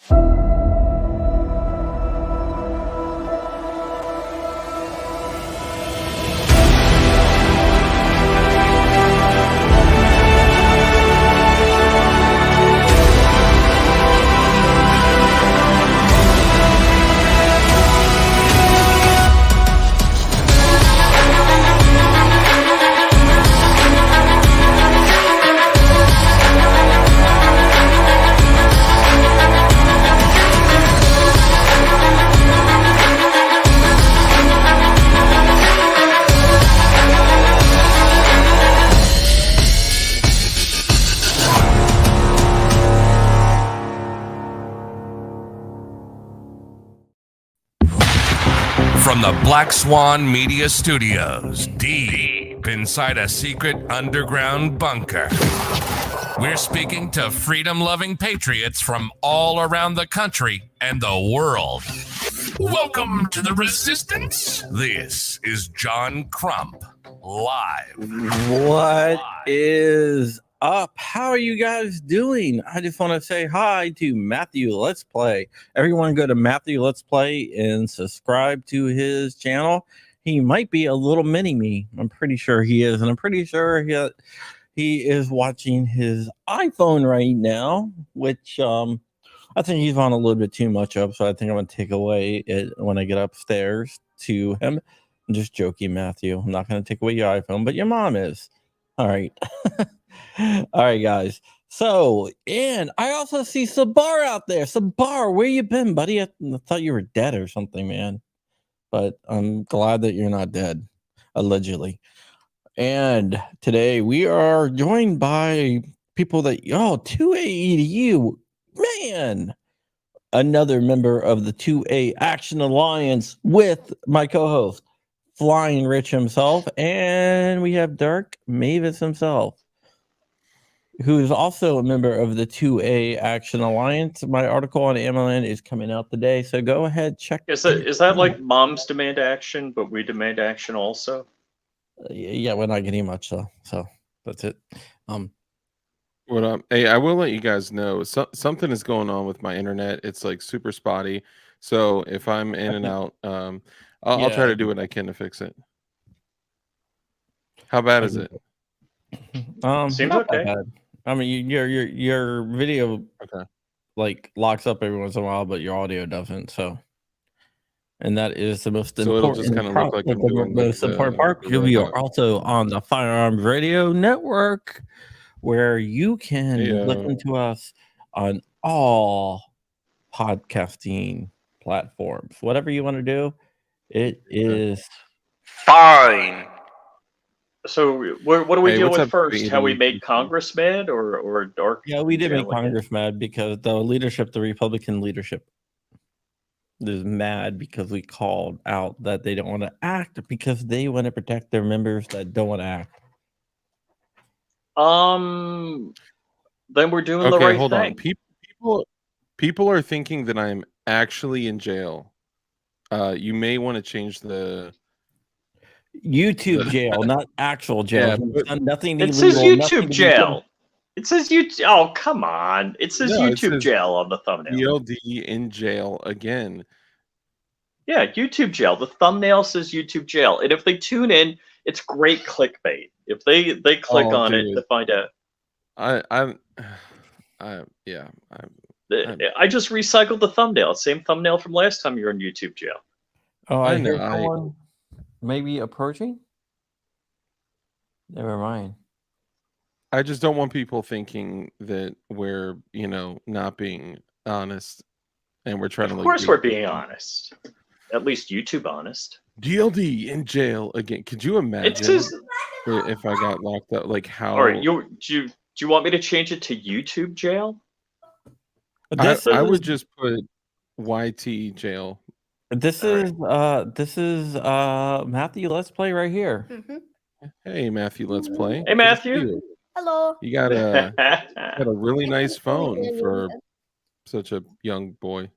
From the Black Swan Media Studios, deep inside a secret underground bunker, we're speaking to freedom-loving patriots from all around the country and the world. Welcome to the Resistance. This is John Crump, live. What is up? How are you guys doing? I just want to say hi to Matthew Let's Play. Everyone go to Matthew Let's Play and subscribe to his channel. He might be a little mini me. I'm pretty sure he is, and I'm pretty sure he is watching his iPhone right now, which I think he's on a little bit too much of, so I think I'm going to take away it when I get upstairs to him. I'm just joking, Matthew. I'm not going to take away your iPhone, but your mom is. All right. All right, guys. So, and I also see Sabar out there. Sabar, where you been, buddy? I thought you were dead or something, man. But I'm glad that you're not dead, allegedly. And today we are joined by people that, 2A to you, man. Another member of the 2A Action Alliance with my co-host, Flying Rich himself, and we have Dark Mavis himself, who is also a member of the 2A Action Alliance. My article on AmmoLand is coming out today, so go ahead, check. Is that like moms demand action, but we demand action also? Yeah, we're not getting much, so that's it. What up? Hey, I will let you guys know something is going on with my internet. It's like super spotty, so if I'm in and out, I'll try to do what I can to fix it. How bad is it? Seems okay. Bad. I mean, your video like locks up every once in a while, but your audio doesn't. So, and that is the most important. It'll just kind of look like I'm doing the most important part. We are also on the Firearms Radio Network, where you can listen to us on all podcasting platforms. Whatever you want to do, it is fine. So what do we deal with first? How we made Congress mad, or Dark? Yeah, we did make Congress mad because the Republican leadership is mad because we called out that they don't want to act because they want to protect their members that don't want to act. Then we're doing the right hold thing. On. People are thinking that I'm actually in jail. You may want to change the YouTube jail, not actual jail. Nothing. It says YouTube jail. It says YouTube. Oh, come on! It says YouTube jail on the thumbnail. DLD in jail again. Yeah, YouTube jail. The thumbnail says YouTube jail, and if they tune in, it's great clickbait. If they click on it to find out. I just recycled the thumbnail. Same thumbnail from last time you were in YouTube jail. Oh, I hear someone maybe approaching. Never mind. I just don't want people thinking that we're, not being honest, and we're trying to. Of course, we're being honest. At least YouTube honest. DLD in jail again. Could you imagine if I got locked up? Like how? All right, do you want me to change it to YouTube jail? I would just put YT jail. This is Matthew Let's Play right here. Mm-hmm. Hey Matthew Let's Play. Hey Matthew. Hello. You got a really nice phone for such a young boy.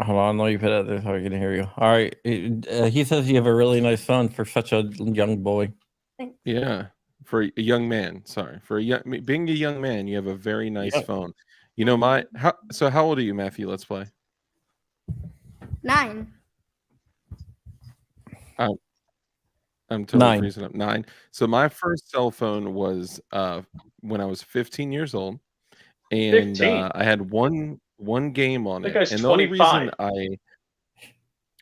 Hold on, let me put it there so I can hear you. All right, he says you have a really nice phone for such a young boy. Thanks. Yeah, for a young man. Sorry, being a young man, you have a very nice phone. You know how old are you, Matthew? Let's play. 9. I'm totally 9. freezing up. 9. So my first cell phone was when I was 15 years old, and 15. I had one game on That it. guy's And the only reason 25.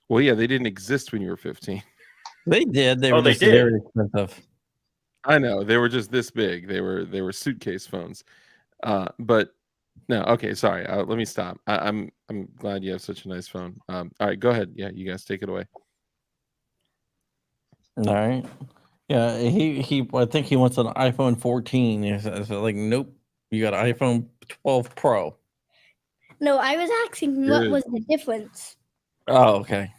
well, yeah, they didn't exist when you were 15. They did. They Oh, were they just did. very expensive. I know they were just this big. They were suitcase phones. But no, okay, sorry. Let me stop. I'm glad you have such a nice phone. All right, go ahead. Yeah, you guys take it away. All right. Yeah, he. I think he wants an iPhone 14. It's like, nope. You got an iPhone 12 Pro. No, I was asking what was the difference. Oh, okay.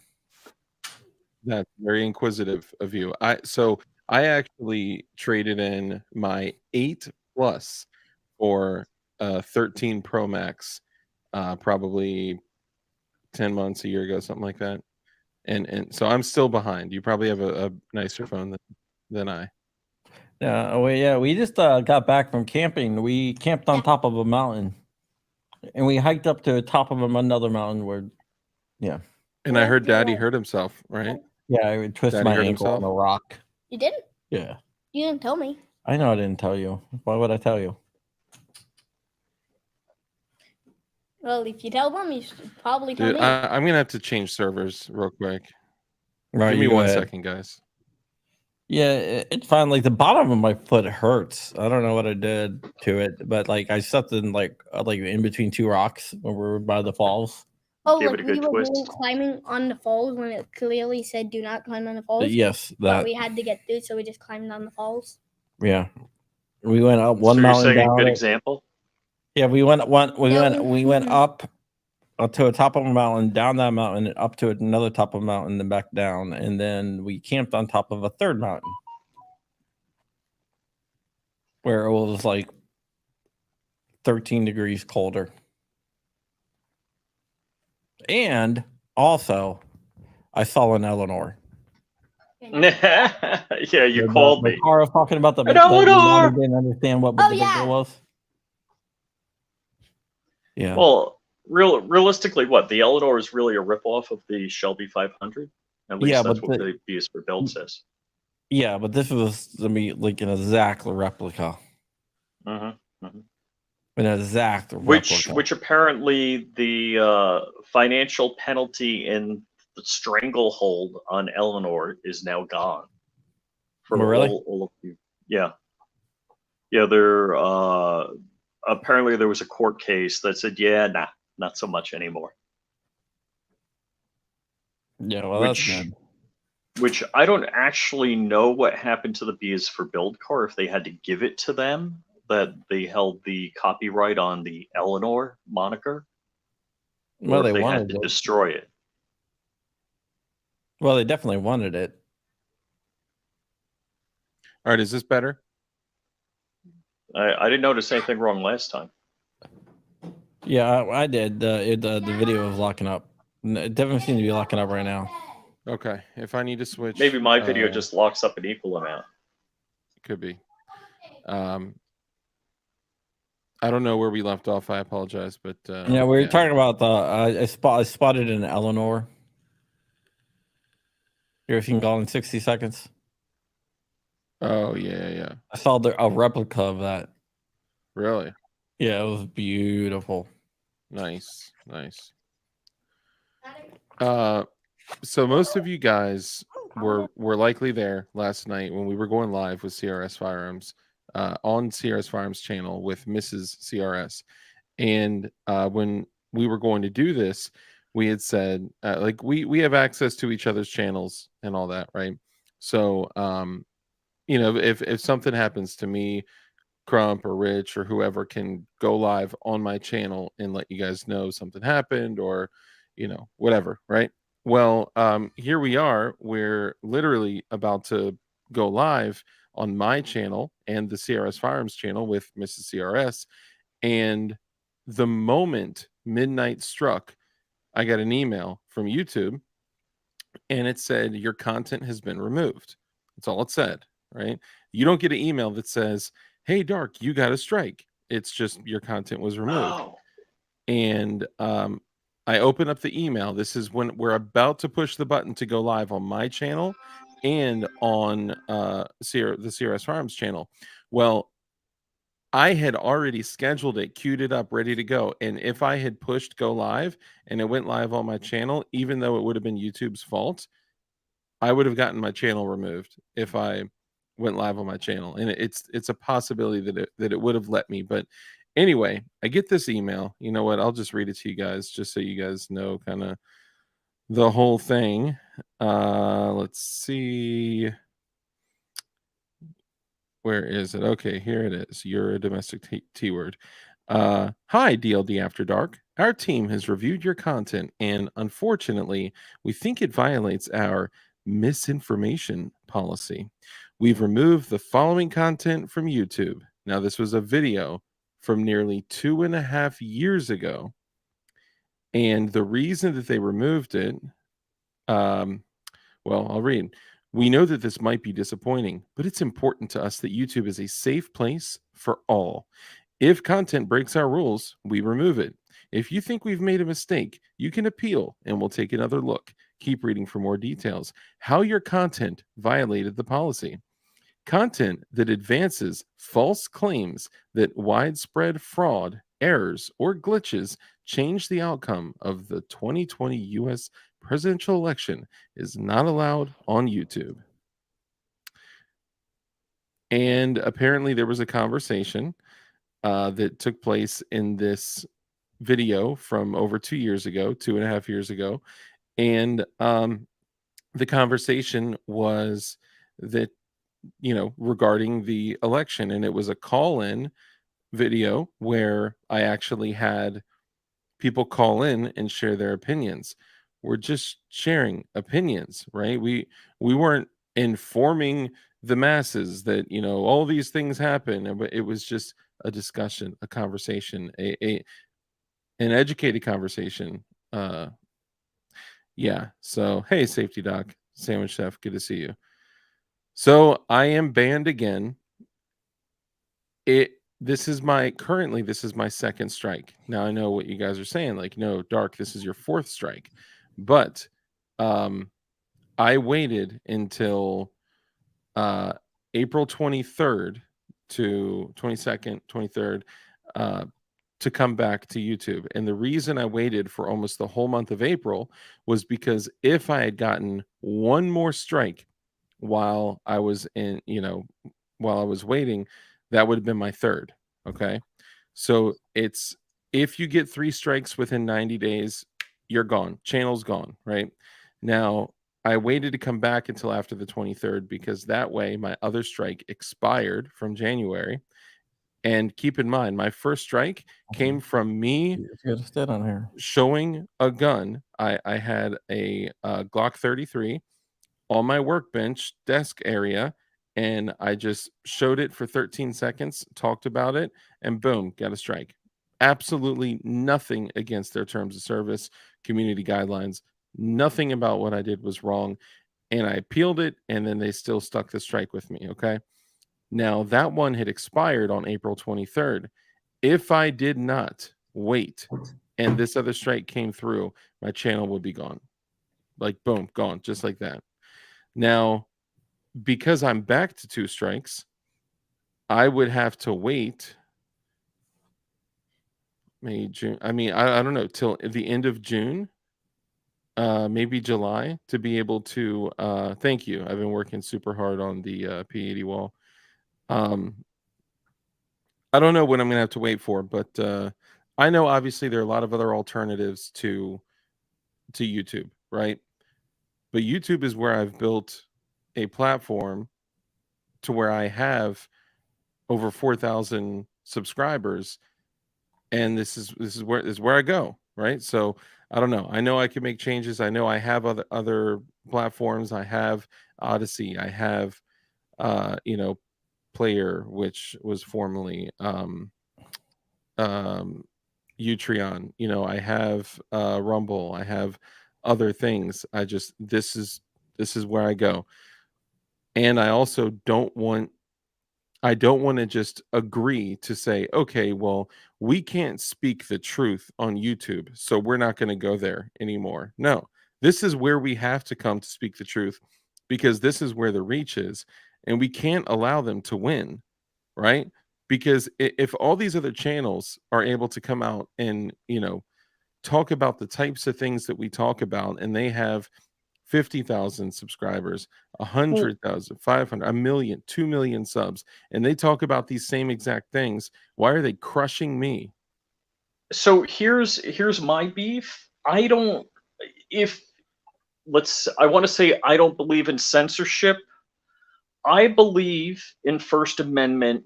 That's very inquisitive of you. I actually traded in my 8 Plus for 13 Pro Max, probably 10 months, a year ago, something like that. And so I'm still behind. You probably have a nicer phone than I. Yeah, we just got back from camping. We camped on top of a mountain, and we hiked up to the top of another mountain where, yeah. And I heard Daddy hurt himself, right? Yeah, I twisted Daddy my hurt ankle himself? on a rock. You didn't? Yeah. You didn't tell me. I know I didn't tell you. Why would I tell you? Well, if you tell them, you should probably tell Dude, me. I'm gonna have to change servers real quick. Right, Give me you go 1 ahead. second, guys. Yeah, it's fine. Like the bottom of my foot hurts. I don't know what I did to it, but like I stepped in like in between 2 rocks when we were by the falls. Oh, Give like it a we good were twist. really climbing on the falls when it clearly said do not climb on the falls. Yes, But that. we had to get through, so we just climbed on the falls. Yeah, we went up one So you're mountain saying a down. good example? Yeah, we went Mhm. up to the top of a mountain, down that mountain, up to another top of a mountain, then back down, and then we camped on top of a third mountain where it was like 13 degrees colder. And also, I saw an Eleanor. Yeah, you called me. The car I was talking about, the An the Eleanor! didn't understand what Oh, the big yeah. deal was. Yeah. Well, realistically, what? The Eleanor is really a ripoff of the Shelby 500? At least Yeah, that's but what the B is for build says. Yeah, but this was like an exact replica. Mm-hmm. Mm-hmm. An exact replica. Which apparently the financial penalty in the stranglehold on Eleanor is now gone. For Oh, really? all of you. Yeah. Yeah, there apparently there was a court case that said, not so much anymore. Yeah, well, that's good. Which I don't actually know what happened to the B is for build car, if they had to give it to them, that they held the copyright on the Eleanor moniker, Well, or they if they had wanted to it. destroy it. Well, they definitely wanted it. All right, is this better? I didn't notice anything wrong last time. Yeah, I did. The video was locking up. It definitely seems to be locking up right now. Okay, if I need to switch, Maybe my video just locks up an equal amount. Could be. I don't know where we left off. I apologize, but Yeah, we were talking about I spotted an Eleanor. You ever seen Gone in 60 Seconds? Oh yeah. I saw a replica of that. Really? Yeah, it was beautiful. Nice. So most of you guys were likely there last night when we were going live with CRS Firearms on CRS Firearms channel with Mrs. CRS, and when we were going to do this, we had said like we have access to each other's channels and all that, right? So if something happens to me, Crump or Rich or whoever can go live on my channel and let you guys know something happened, or whatever, right? Well, here we are. We're literally about to go live on my channel and the CRS Firearms channel with Mrs. CRS, and the moment midnight struck, I got an email from YouTube, and it said your content has been removed. That's all it said, right? You don't get an email that says, "Hey, Dark, you got a strike." It's just your content was removed. Oh. And I open up the email. This is when we're about to push the button to go live on my channel and on the CRS Farms channel. Well, I had already scheduled it, queued it up, ready to go. And if I had pushed go live and it went live on my channel, even though it would have been YouTube's fault, I would have gotten my channel removed if I went live on my channel. And it's a possibility that it would have let me. But anyway, I get this email. You know what? I'll just read it to you guys just so you guys know kind of the whole thing. Let's see. Where is it? Okay, here it is. You're a domestic T-word. Hi, DLD After Dark. Our team has reviewed your content, and unfortunately, we think it violates our misinformation policy. We've removed the following content from YouTube. Now, this was a video from nearly 2.5 years ago. And the reason that they removed it, well, I'll read. We know that this might be disappointing, but it's important to us that YouTube is a safe place for all. If content breaks our rules, we remove it. If you think we've made a mistake, you can appeal and we'll take another look. Keep reading for more details. How your content violated the policy. Content that advances false claims that widespread fraud, errors, or glitches change the outcome of the 2020 U.S. presidential election is not allowed on YouTube. And apparently there was a conversation that took place in this video from over 2 years ago, 2.5 years ago. And the conversation was that, regarding the election. And it was a call-in video where I actually had people call in and share their opinions. We're just sharing opinions, right? We weren't informing the masses that, all these things happen. It was just a discussion, a conversation, an educated conversation. Yeah. So, hey, Safety Doc, Sandwich Chef, good to see you. So I am banned again. This is my second strike. Now I know what you guys are saying, like, no, Dark, this is your fourth strike. But I waited until April 23rd to 22nd, 23rd to come back to YouTube. And the reason I waited for almost the whole month of April was because if I had gotten one more strike while I was while I was waiting, that would have been my third. Okay. So if you get 3 strikes within 90 days, you're gone. Channel's gone. Right now, I waited to come back until after the 23rd because that way my other strike expired from January. And keep in mind, my first strike came from me showing a gun. I had a Glock 33 on my workbench desk area, and I just showed it for 13 seconds, talked about it, and boom, got a strike. Absolutely nothing against their terms of service, community guidelines. Nothing about what I did was wrong. And I appealed it, and then they still stuck the strike with me, okay? Now, that one had expired on April 23rd. If I did not wait and this other strike came through, my channel would be gone. Like, boom, gone, just like that. Now, because I'm back to 2 strikes, I would have to wait May, June. I mean, I don't know, till the end of June, maybe July, to be able to thank you. I've been working super hard on the P80 wall. I don't know what I'm gonna have to wait for, but I know obviously there are a lot of other alternatives to YouTube, right? But YouTube is where I've built a platform to where I have over 4,000 subscribers, and this is where I go, right? So I don't know. I know I can make changes. I know I have other platforms. I have Odyssey. I have Player, which was formerly Utreon. I have Rumble. I have other things. This is where I go. And I also don't want I don't want to just agree to say, okay, well, we can't speak the truth on YouTube, so we're not going to go there anymore. No, this is where we have to come to speak the truth, because this is where the reach is, and we can't allow them to win, right? Because if all these other channels are able to come out and, talk about the types of things that we talk about, and they have 50,000 subscribers, 100,000, 500, a million, 2 million subs, and they talk about these same exact things, why are they crushing me? So here's my beef. I don't if I want to say I don't believe in censorship. I believe in First Amendment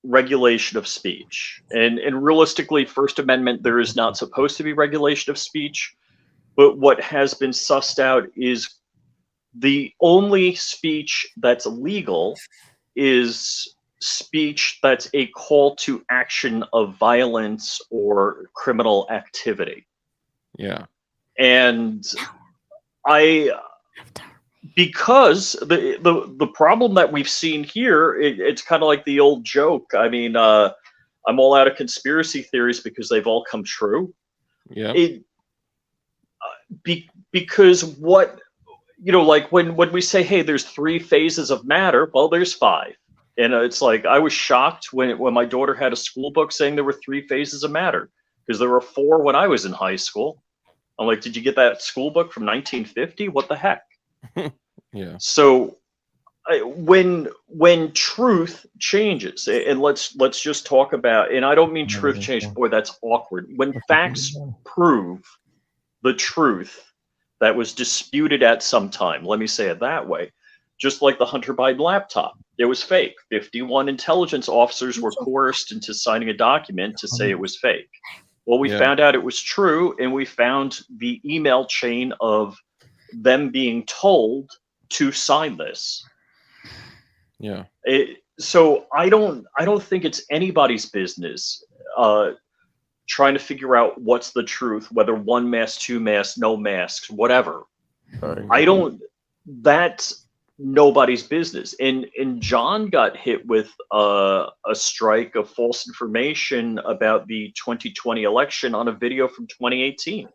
regulation of speech. And realistically, First Amendment, there is not supposed to be regulation of speech. But what has been sussed out is the only speech that's legal is speech that's a call to action of violence or criminal activity. Yeah. And because the problem that we've seen here, it's kind of like the old joke. I mean, I'm all out of conspiracy theories because they've all come true. Yeah. Because what, like when we say, hey, there's 3 phases of matter, well, there's 5. And it's like, I was shocked when my daughter had a school book saying there were 3 phases of matter, because there were 4 when I was in high school. I'm like, did you get that school book from 1950? What the heck? Yeah. So when truth changes, and let's just talk about, and I don't mean truth change, boy, that's awkward. When facts prove the truth that was disputed at some time, let me say it that way, just like the Hunter Biden laptop, it was fake. 51 intelligence officers were coerced into signing a document to say it was fake. Well, we found out it was true, and we found the email chain of them being told to sign this. Yeah. So I don't think it's anybody's business trying to figure out what's the truth, whether 1 mask, 2 masks, no masks, whatever. That's nobody's business. And John got hit with a strike of false information about the 2020 election on a video from 2018.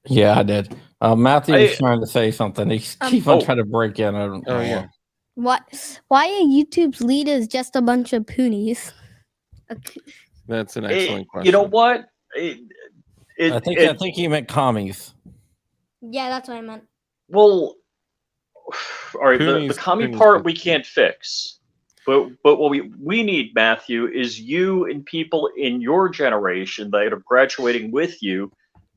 Yeah, I did. Matthew was trying to say something. He keeps on trying to break in. I don't know. Yeah. Why are YouTube's leaders just a bunch of poonies? That's an excellent question. You know what? I think he meant commies. Yeah, that's what I meant. Well, all right. The commie part we can't fix, but what we need, Matthew, is you and people in your generation that are graduating with you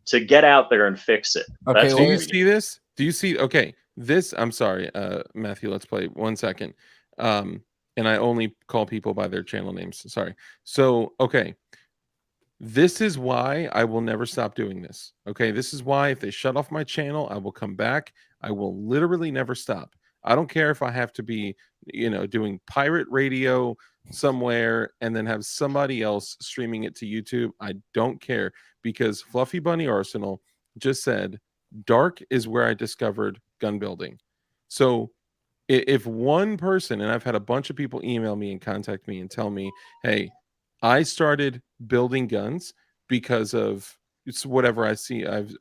to get out there and fix it. Okay, That's do you see this? Do you see? Okay, this. I'm sorry, Matthew. Let's play 1 second. And I only call people by their channel names. Sorry. So, okay. This is why I will never stop doing this. Okay. This is why if they shut off my channel, I will come back. I will literally never stop. I don't care if I have to be, doing pirate radio somewhere and then have somebody else streaming it to YouTube. I don't care, because Fluffy Bunny Arsenal just said, dark is where I discovered gun building. So if one person, and I've had a bunch of people email me and contact me and tell me, hey, I started building guns because of it's whatever I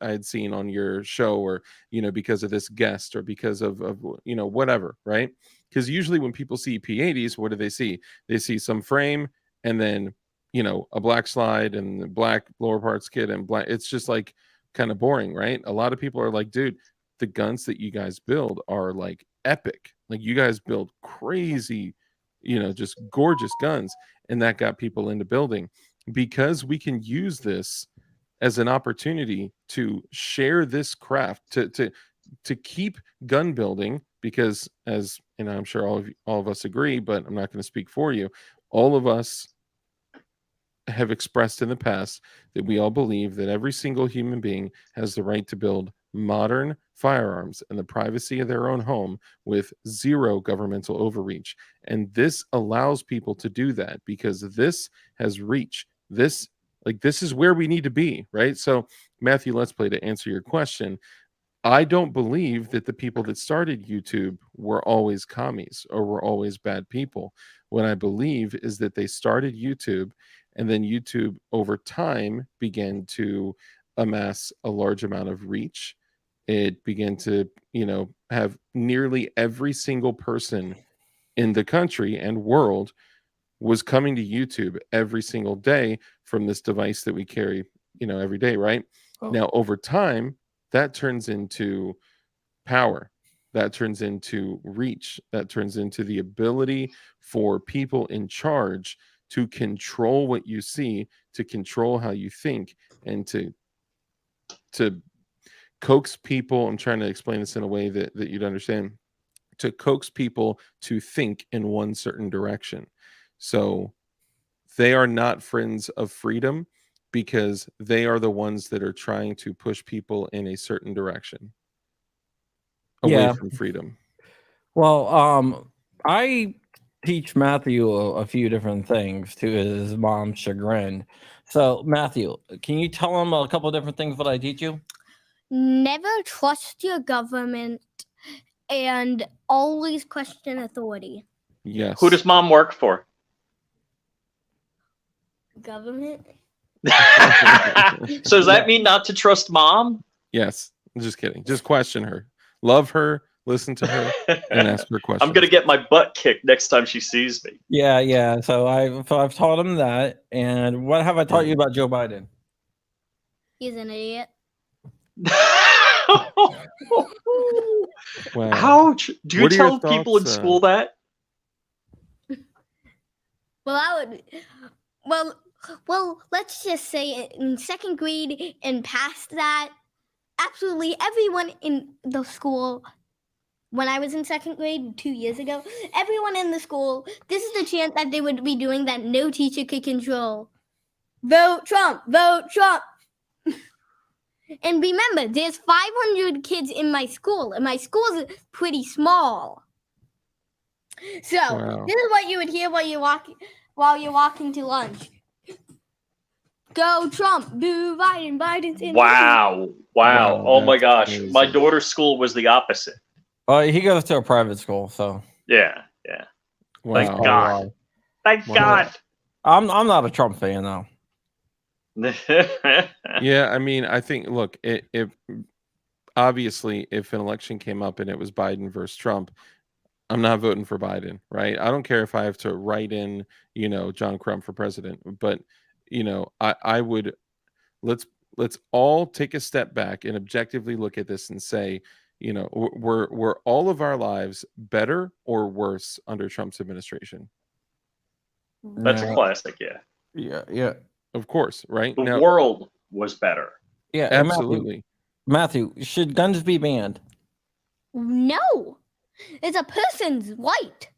had seen on your show, or because of this guest, or because of whatever, right? Because usually when people see P80s, what do they see? They see some frame and then a black slide and black lower parts kit and black. It's just like kind of boring, right? A lot of people are like, dude, the guns that you guys build are like epic. Like, you guys build crazy, just gorgeous guns. And that got people into building, because we can use this as an opportunity to share this craft, to keep gun building, because, as I'm sure all of us agree, but I'm not going to speak for you, all of us have expressed in the past that we all believe that every single human being has the right to build modern firearms in the privacy of their own home with zero governmental overreach. And this allows people to do that, because this has reach. This is where we need to be, right? So, Matthew, let's play, to answer your question. I don't believe that the people that started YouTube were always commies or were always bad people. What I believe is that they started YouTube, and then YouTube over time began to amass a large amount of reach. It began to, have nearly every single person in the country and world was coming to YouTube every single day from this device that we carry, every day, right? Oh. Now, over time, that turns into power. That turns into reach. That turns into the ability for people in charge to control what you see, to control how you think, and to coax people. I'm trying to explain this in a way that you'd understand. To coax people to think in one certain direction. So they are not friends of freedom because they are the ones that are trying to push people in a certain direction away from freedom. Well, I teach Matthew a few different things to his mom's chagrin. So, Matthew, can you tell him a couple of different things that I teach you? Never trust your government and always question authority. Yes. Who does mom work for? Government? So does that mean not to trust mom? Yes. I'm just kidding. Just question her. Love her. Listen to her and ask her questions. I'm gonna get my butt kicked next time she sees me. Yeah. So I've taught him that. And what have I taught you about Joe Biden? He's an idiot. Wow. Ouch! Do you What are your tell people in thoughts, school that? Well, I would. Well, let's just say in second grade and past that, absolutely everyone in the school, when I was in second grade 2 years ago, everyone in the school, this is the chant that they would be doing that no teacher could control. Vote Trump, vote Trump. And remember, there's 500 kids in my school, and my school is pretty small. So Wow. this is what you would hear while you're walking to lunch. Go Trump, boo Biden, Biden's in. Wow! Oh my that's gosh! crazy. My daughter's school was the opposite. He goes to a private school, so Yeah. Wow. Thank God. Thank Wow. God. I'm not a Trump fan though. Yeah, I mean, I think, look, if obviously if an election came up and it was Biden versus Trump, I'm not voting for Biden, right? I don't care if I have to write in, John Crump for president, but I would let's all take a step back and objectively look at this and say, were all of our lives better or worse under Trump's administration? That's a classic. Yeah. Yeah. Of course, right? The world was better. Yeah, and Absolutely. Matthew, should guns be banned? No, it's a person's right.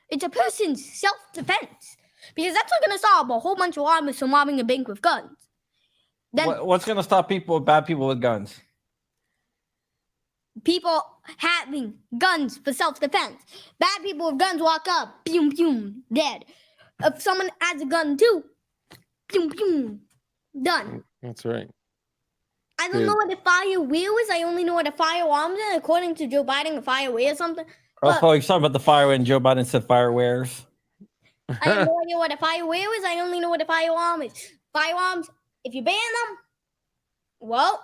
It's a person's self-defense. Because that's not going to stop a whole bunch of robbers from robbing a bank with guns. Then What's going to stop bad people with guns? people having guns for self-defense. Bad people with guns walk up, boom, boom, dead. If someone has a gun too, boom, boom, done. That's right. I don't know what a fire wheel is. I only know what a firearm is. According to Joe Biden, a fire wheel is something. I thought you were talking about the fire when Joe Biden said firewares. I have no idea what a fire wheel is. I only know what a firearm is. Firearms, if you ban them, well,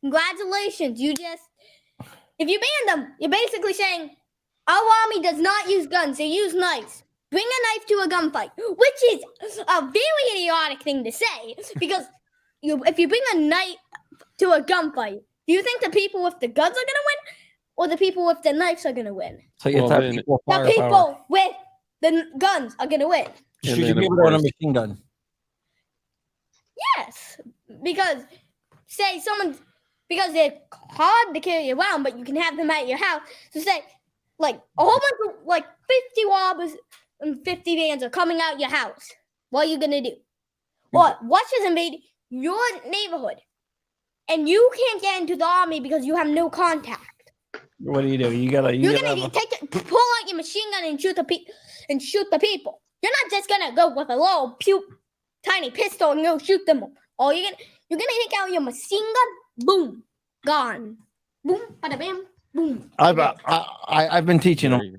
congratulations. If you ban them, you're basically saying, our army does not use guns. They use knives. Bring a knife to a gunfight, which is a very idiotic thing to say. Because if you bring a knife to a gunfight, do you think the people with the guns are going to win? Or the people with the knives are going to win? So you have people with The people with the guns are going to win. Should you be able to own a machine gun? Yes. Because, because they're hard to carry around, but you can have them at your house. So say, a whole bunch of, 50 robbers and 50 vans are coming out your house. What are you going to do? Or Russia's invade your neighborhood. And you can't get into the army because you have no contact. What do? You're gonna pull out your machine gun and shoot the people. You're not just gonna go with a little tiny pistol and go shoot them. Or you're gonna take out your machine gun, boom, gone. Boom, bada bam, boom. I've been teaching them.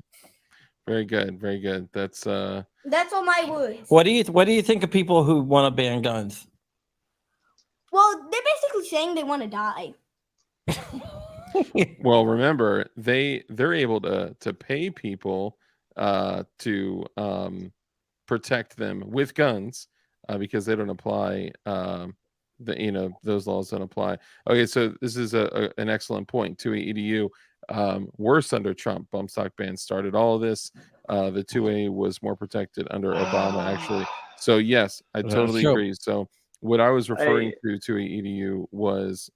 Very good, very good. That's all my words. What do you think of people who want to ban guns? Well, they're basically saying they want to die. well, remember they're able to pay people to protect them with guns because they don't apply those laws don't apply. Okay, so this is an excellent point. 2A EDU worse under Trump. Bump stock ban started all of this. The 2A was more protected under Obama, actually. So yes, I totally agree. So what I was referring to 2A EDU was,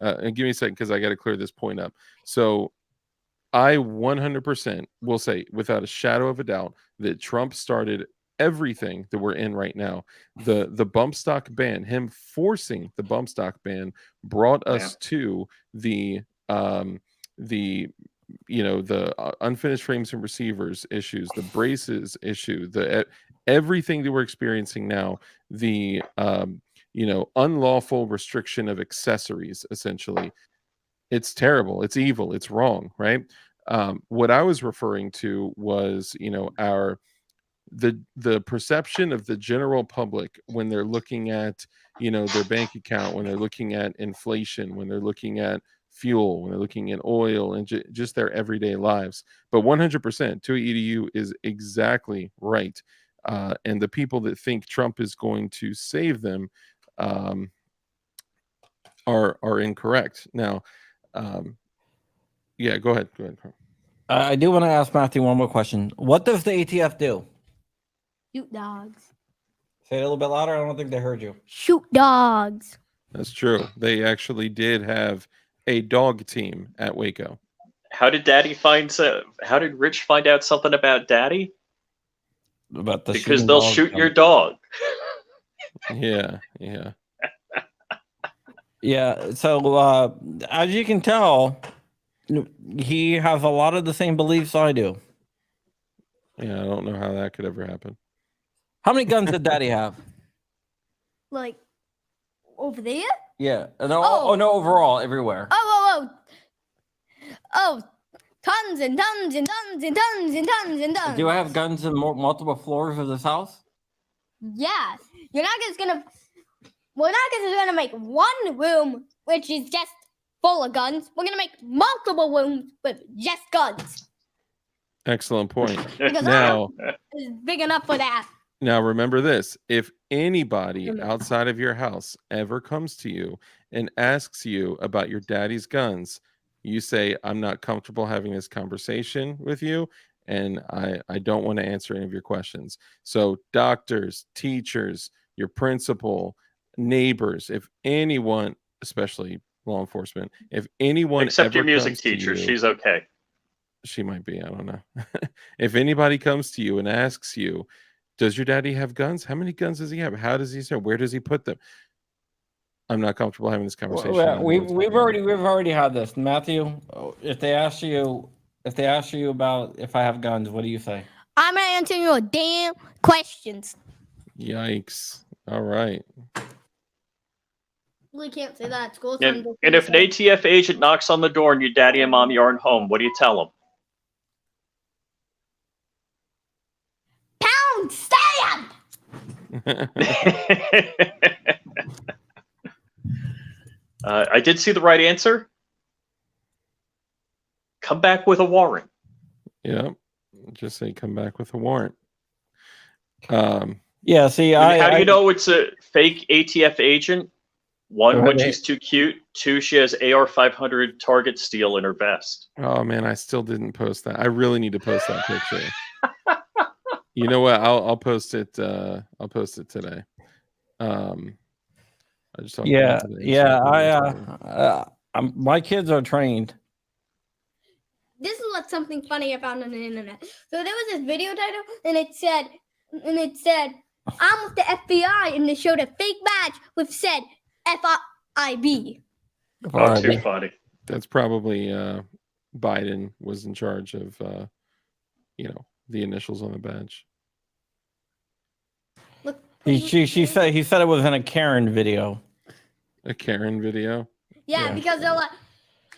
and give me a second because I got to clear this point up. So I 100% will say, without a shadow of a doubt, that Trump started everything that we're in right now. The bump stock ban, him forcing the bump stock ban, brought us to the unfinished frames and receivers issues, the braces issue, the everything that we're experiencing now, the unlawful restriction of accessories, essentially. It's terrible, it's evil, it's wrong, right? What I was referring to was the perception of the general public when they're looking at their bank account, when they're looking at inflation, when they're looking at fuel, when they're looking at oil, and just their everyday lives. But 100% 2EDU is exactly right, and the people that think Trump is going to save them are incorrect. Now, yeah, go ahead. I do want to ask Matthew one more question. What does the ATF do? Shoot dogs. Say it a little bit louder. I don't think they heard you. Shoot dogs. That's true. They actually did have a dog team at Waco. How did Rich find out something about Daddy? Because they'll shoot your dog. Yeah. Yeah. So as you can tell, he has a lot of the same beliefs I do. Yeah, I don't know how that could ever happen. How many guns did Daddy have? Like over there? Yeah. No, no, overall, everywhere. Oh, tons and tons and tons and tons and tons and tons. Do I have guns in multiple floors of this house? Yeah. We're not just gonna make one room which is just full of guns. We're gonna make multiple rooms with just guns. Excellent point. Because now is big enough for that. Now remember this: if anybody outside of your house ever comes to you and asks you about your daddy's guns, you say, "I'm not comfortable having this conversation with you, and I don't want to answer any of your questions." So doctors, teachers, your principal, neighbors, if anyone, especially law enforcement, if anyone except your ever music comes to teacher, you, she's okay. She might be, I don't know. If anybody comes to you and asks you, does your daddy have guns? How many guns does he have? How does he say? Where does he put them? I'm not comfortable having this conversation. Well, we've already had this, Matthew. If they ask you about if I have guns, what do you say? I'm gonna answer your damn questions. Yikes! All right. We can't say that at school. And if an ATF agent knocks on the door and your daddy and mommy aren't home, what do you tell them? Pound stamp! I did see the right answer. Come back with a warrant. Yeah, just say come back with a warrant. Yeah, see, how do you know it's a fake ATF agent? One, when she's too cute. Two, she has AR-500 target steel in her vest. Oh man, I still didn't post that. I really need to post that picture. You know what? I'll post it. I'll post it today. I just my kids are trained. This is what's something funny I found on the internet. So there was this video title, and it said, "I'm with the FBI," and they showed a fake badge with said FIB. Oh, too funny. That's probably Biden was in charge of the initials on the badge. Look, He said it was in a Karen video. A Karen video? Yeah, because they're like,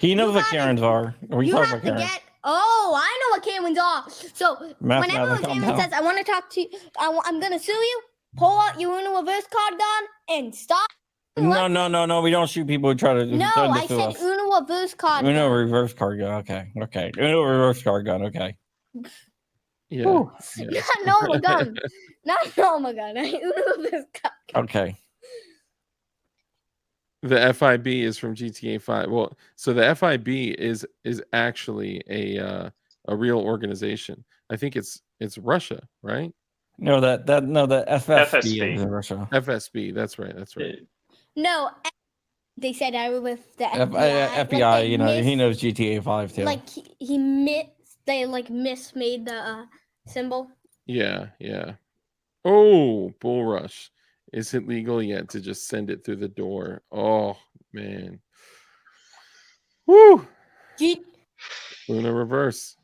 He knows You what gotta- Karens are. We You talk have about to Karens. get. Oh, I know what Karens are. So Math, whenever math, a calm Karen down. says, "I want to talk to you," I'm gonna sue you. Pull out your Uno reverse card gun and stop. No. We don't shoot people who try to. No, threaten to I sue said us. Uno reverse card Uno gun. reverse card gun. Okay. Uno reverse card gun. Okay. Yeah. Whew. Yeah. Not normal gun. Not normal gun. Uno reverse card gun. Okay. The FIB is from GTA 5. Well, so the FIB is actually a real organization. I think it's Russia, right? No, the FSB FSB. is in Russia. FSB. That's right. No, they said I was with the FBI. FBI, Like, you know, he knows GTA 5 too. Like he mismade the symbol. Yeah. Oh, bull rush. Is it legal yet to just send it through the door? Oh man. Woo! Luna reverse.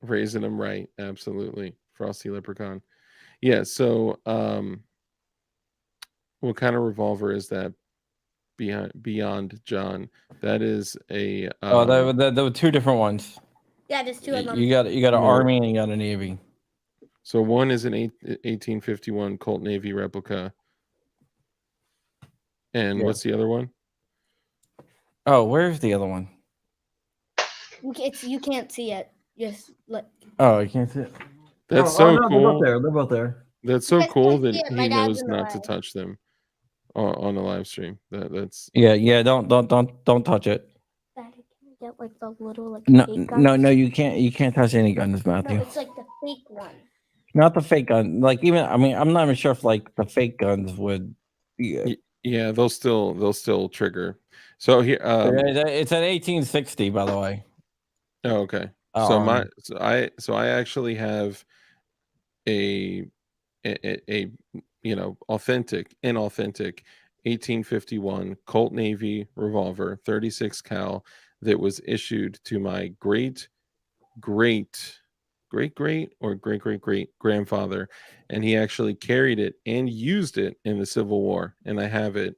Raising them right, absolutely. Frosty Leprechaun. Yeah, so what kind of revolver is that? Beyond John. That is a there were two different ones. Yeah, there's two of them. You got an Army and you got a Navy. So one is an 1851 Colt Navy replica. And what's the other one? Oh, where's the other one? You can't see it. Just look. Oh, I can't see it. That's so cool. They're both there. That's so You guys cool can't that see it. he My dad's knows in the not to way. touch them on the live stream. That's Yeah. Don't touch it. Daddy, can I get like the little like No, fake guns? no, you can't touch any guns, Matthew. No, it's like the fake one. Not the fake gun. Like I'm not even sure if like the fake guns would. yeah, they'll still trigger. So here, it's an 1860, by the way. oh, okay. Oh, So I actually have a authentic, inauthentic 1851 Colt Navy revolver, 36 cal, that was issued to my great grandfather, and he actually carried it and used it in the Civil War, and I have it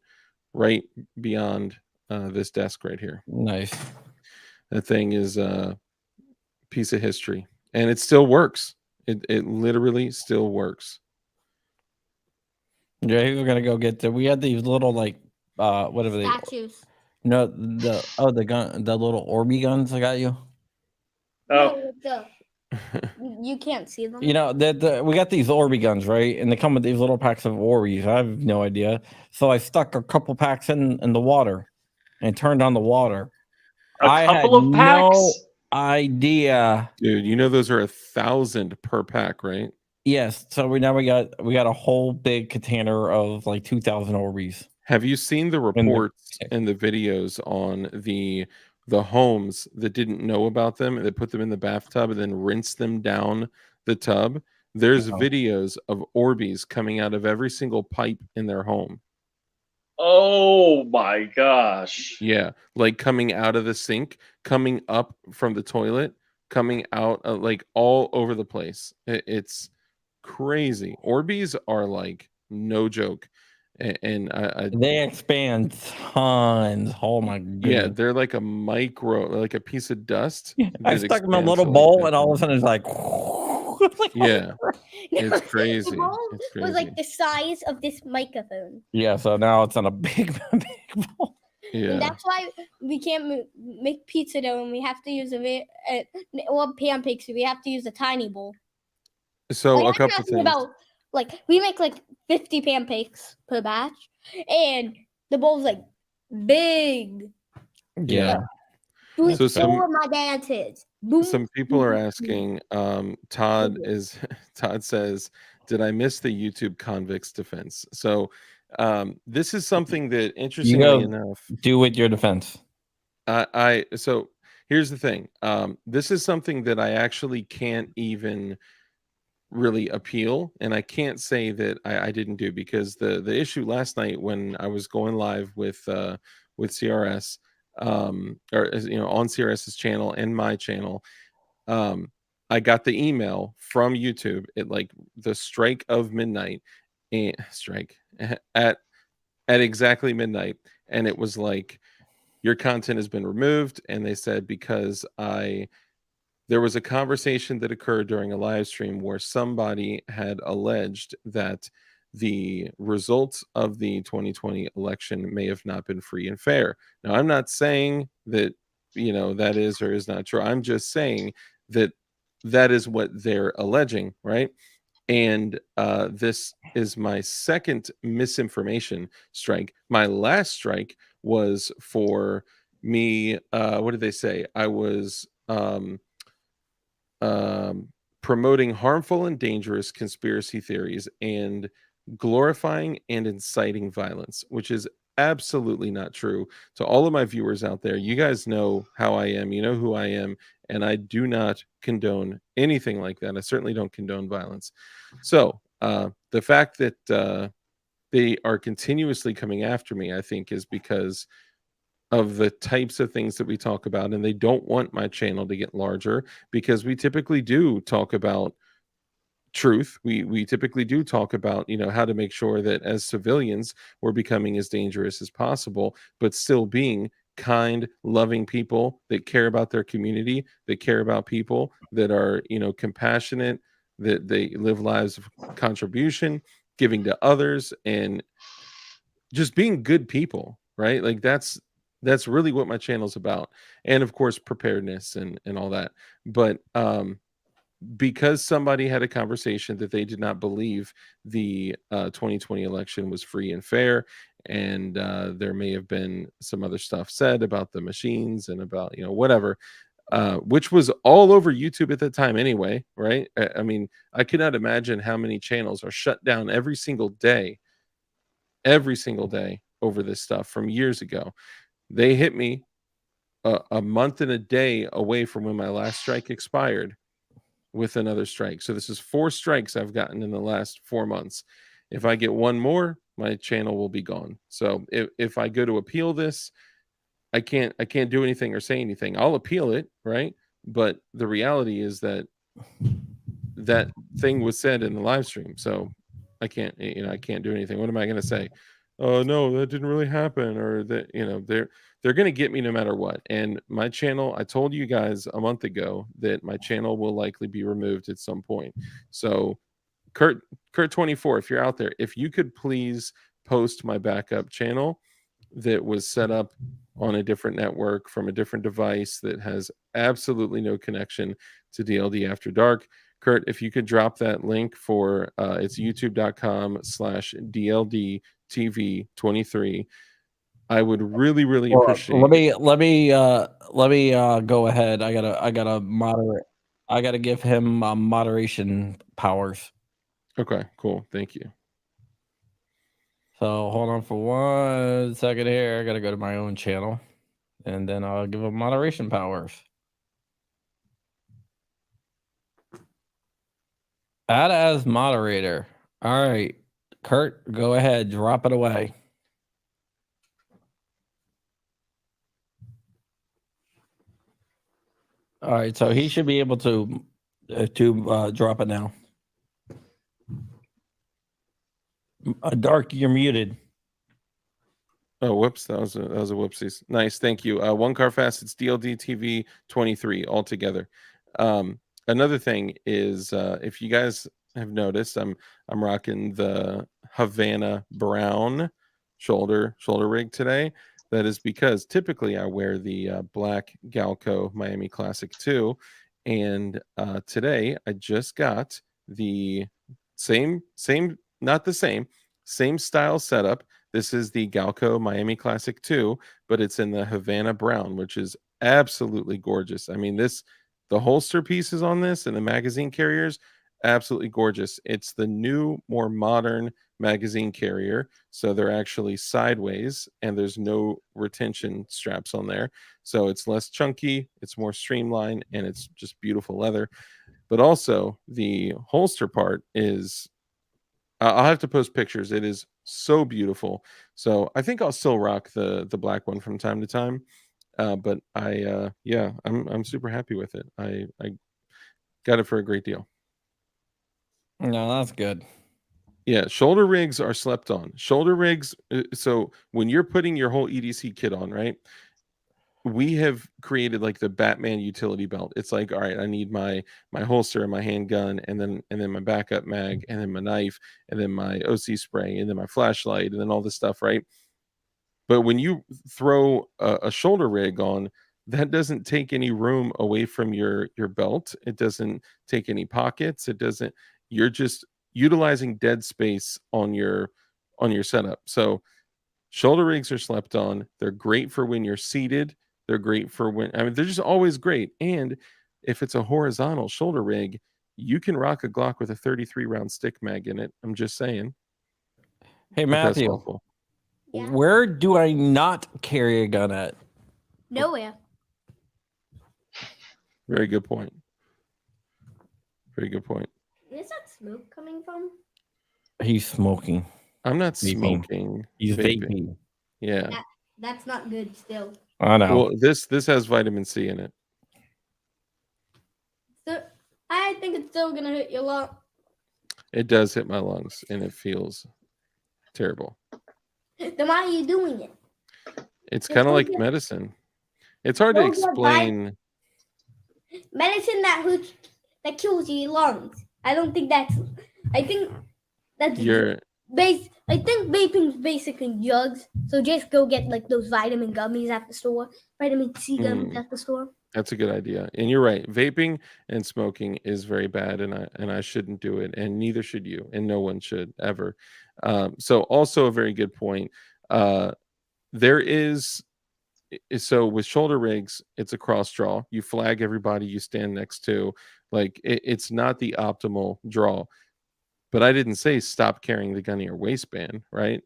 right beyond this desk right here. nice. That thing is a piece of history, and it still works. It literally still works. Yeah, we're gonna go get the. We had these little like whatever they. Statues. No, the gun, the little Orbeez guns I got you. Oh, No, you can't see them. You know that we got these Orbeez guns, right? And they come with these little packs of Orbeez. I have no idea. So I stuck a couple packs in the water, and turned on the water. a couple of packs. No idea. Dude, you know those are 1,000 per pack, right? Yes. So we got a whole big container of like 2,000 Orbeez. Have you seen the reports and the videos on the homes that didn't know about them and that put them in the bathtub and then rinse them down the tub? There's videos of Orbeez coming out of every single pipe in their home. Oh my gosh. Yeah, like coming out of the sink, coming up from the toilet, coming out like all over the place. It's crazy. Orbeez are like no joke. And they expand tons. Oh my god! Yeah, they're like a micro, like a piece of dust. I stuck them in a little bowl, and all of a sudden it's like, yeah, it's crazy. The bowl It's was crazy. like the size of this microphone. Yeah, so now it's on a big bowl. Yeah, And that's why we can't make pizza dough, and we have to use or pancakes. We have to use a tiny bowl. so Like, a I'm couple talking things. about, like, we make like 50 pancakes per batch, and the bowl's like big. Yeah. Doing So all of my dances. Boom. Some people are asking. Todd says, "Did I miss the YouTube convicts defense?" So, this is something that, interestingly enough, do with your defense. So here's the thing. This is something that I actually can't even really appeal, and I can't say that I didn't do, because the issue last night when I was going live with CRS, or on CRS's channel and my channel, I got the email from YouTube at like the strike of midnight, and strike at at exactly midnight, and it was like, your content has been removed. And they said, because there was a conversation that occurred during a live stream where somebody had alleged that the results of the 2020 election may have not been free and fair. Now, I'm not saying that, that is or is not true. I'm just saying that that is what they're alleging, right? And this is my second misinformation strike. My last strike was for me. What did they say? I was promoting harmful and dangerous conspiracy theories and glorifying and inciting violence, which is absolutely not true. To all of my viewers out there, you guys know how I am, you know who I am, and I do not condone anything like that. I certainly don't condone violence. So the fact that they are continuously coming after me, I think, is because of the types of things that we talk about, and they don't want my channel to get larger, because we typically do talk about truth. We typically do talk about, how to make sure that as civilians we're becoming as dangerous as possible, but still being kind, loving people that care about their community, that care about people, that are, compassionate, that they live lives of contribution, giving to others, and just being good people, right? Like that's really what my channel's about. And of course, preparedness and all that. But because somebody had a conversation that they did not believe the 2020 election was free and fair, and there may have been some other stuff said about the machines and about, whatever, which was all over YouTube at the time anyway, right? I mean, I cannot imagine how many channels are shut down every single day over this stuff from years ago. They hit me a month and a day away from when my last strike expired with another strike. So this is 4 strikes I've gotten in the last 4 months. If I get one more, my channel will be gone. So if I go to appeal this, I can't do anything or say anything. I'll appeal it, right? But the reality is that that thing was said in the live stream. So I can't do anything. What am I going to say? Oh no, that didn't really happen, or that, they're going to get me no matter what. And my channel, I told you guys a month ago that my channel will likely be removed at some point. So Kurt 24, if you're out there, if you could please post my backup channel that was set up on a different network from a different device that has absolutely no connection to DLD After Dark. Kurt, if you could drop that link for it's youtube.com/DLDTV23, I would really, really appreciate it. Let me go ahead. I gotta moderate. I gotta give him moderation powers. Okay, cool. Thank you. So hold on for 1 second here. I gotta go to my own channel, and then I'll give him moderation powers. Add as moderator. All right, Kurt, go ahead. Drop it away. All right, so he should be able to drop it now. Dark, you're muted. Oh, whoops! That was a whoopsies. Nice, thank you. One car fast. It's DLD TV 23 altogether. Another thing is, if you guys have noticed, I'm rocking the Havana Brown shoulder rig today. That is because typically I wear the black Galco Miami Classic 2, and today I just got the same style setup. This is the Galco Miami Classic 2, but it's in the Havana Brown, which is absolutely gorgeous. I mean, the holster pieces on this and the magazine carriers, absolutely gorgeous. It's the new, more modern magazine carrier. So they're actually sideways and there's no retention straps on there. So it's less chunky, it's more streamlined, and it's just beautiful leather. But also the holster part is, I'll have to post pictures. It is so beautiful. So I think I'll still rock the black one from time to time. But I'm super happy with it. I got it for a great deal. No, that's good. Yeah, shoulder rigs are slept on. Shoulder rigs. So when you're putting your whole EDC kit on, right? We have created like the Batman utility belt. It's like, all right, I need my holster and my handgun, and then my backup mag, and then my knife, and then my OC spray, and then my flashlight, and then all this stuff, right? But when you throw a shoulder rig on, that doesn't take any room away from your belt. It doesn't take any pockets. It doesn't. You're just utilizing dead space on your setup. So shoulder rigs are slept on. They're great for when you're seated. They're great for when, I mean, they're just always great. And if it's a horizontal shoulder rig, you can rock a Glock with a 33 round stick mag in it. I'm just saying. Hey, If that's Matthew, helpful. Yeah. where do I not carry a gun at? Nowhere. Very good point. Very good point. Where's that smoke coming from? He's smoking. I'm not Vaping. smoking. He's vaping. Yeah. That's not good still. I know. Well, this has vitamin C in it. So I think it's still gonna hit your lung. It does hit my lungs, and it feels terrible. Then why are you doing it? It's Just kind of go like get- medicine. It's hard to go get explain. Medicine that kills your lungs. I don't think that's. I think that's You're I think vaping's basically drugs. So just go get like those vitamin gummies at the store, vitamin C gummies at the store. That's a good idea. And you're right. Vaping and smoking is very bad, and I shouldn't do it, and neither should you, and no one should ever. So also a very good point. There is so with shoulder rigs, it's a cross draw. You flag everybody you stand next to. Like it's not the optimal draw. But I didn't say stop carrying the gun in your waistband, right?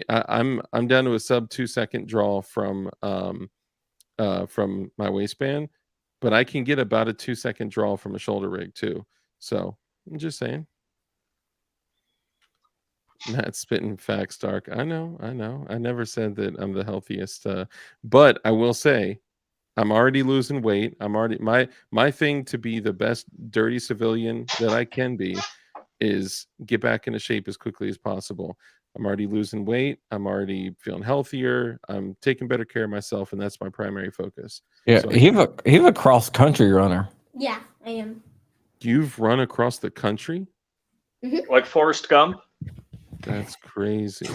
I'm down to a sub 2 second draw from my waistband, but I can get about a 2 second draw from a shoulder rig too. So I'm just saying. Not spitting facts, Dark. I know. I never said that I'm the healthiest, but I will say I'm already losing weight. I'm already my thing to be the best dirty civilian that I can be is get back into shape as quickly as possible. I'm already losing weight. I'm already feeling healthier. I'm taking better care of myself, and that's my primary focus. Yeah, So he's a cross country runner. Yeah, I am. You've run across the country? Like Forrest Gump. That's crazy.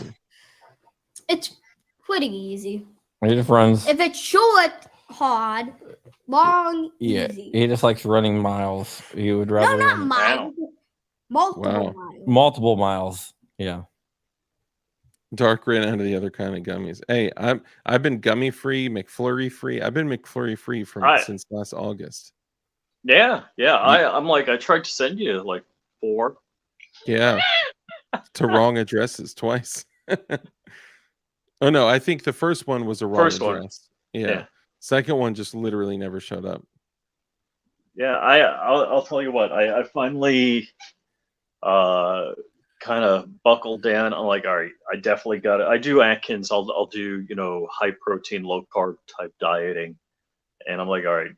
It's pretty easy. He just runs. If it's short, hard, long, Yeah, easy. he just likes running miles. He would No, rather not run miles. Multiple Wow. miles. multiple miles. Yeah. Dark ran out of the other kind of gummies. Hey, I've been gummy free, McFlurry free. I've been McFlurry free since last August. Yeah. I'm like, I tried to send you like 4. Yeah. To wrong addresses twice. Oh no, I think the first one was a wrong First one. address. Yeah. Yeah. Second one just literally never showed up. Yeah, I'll tell you what, I finally kind of buckled down. I'm like, all right, I definitely got it. I do Atkins. I'll do, high protein, low carb type dieting. And I'm like, all right,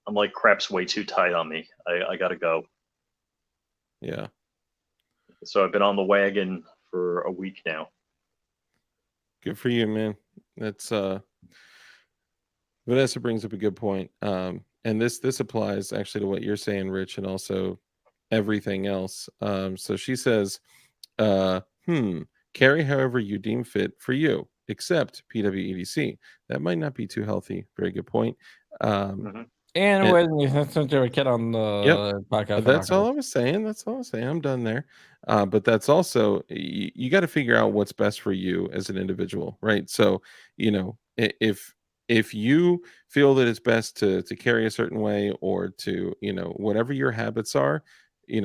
I'm like, crap's way too tight on me. I gotta go. Yeah. So I've been on the wagon for a week now. Good for you, man. That's Vanessa brings up a good point. And this applies actually to what you're saying, Rich, and also everything else. So she says, carry however you deem fit for you, except PWEDC. That might not be too healthy. Very good point. And when you sent to a kid on the podcast, That's all I was saying. I'm done there. But that's also you got to figure out what's best for you as an individual, right? So, if you feel that it's best to carry a certain way, or to, whatever your habits are,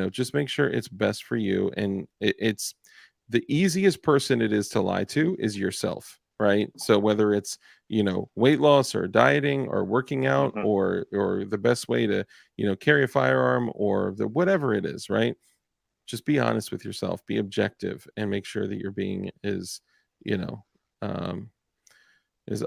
just make sure it's best for you. And it's the easiest person it is to lie to is yourself, right? So whether it's, weight loss or dieting or working out, or the best way to, carry a firearm, or whatever it is, right? Just be honest with yourself, be objective, and make sure that you're being as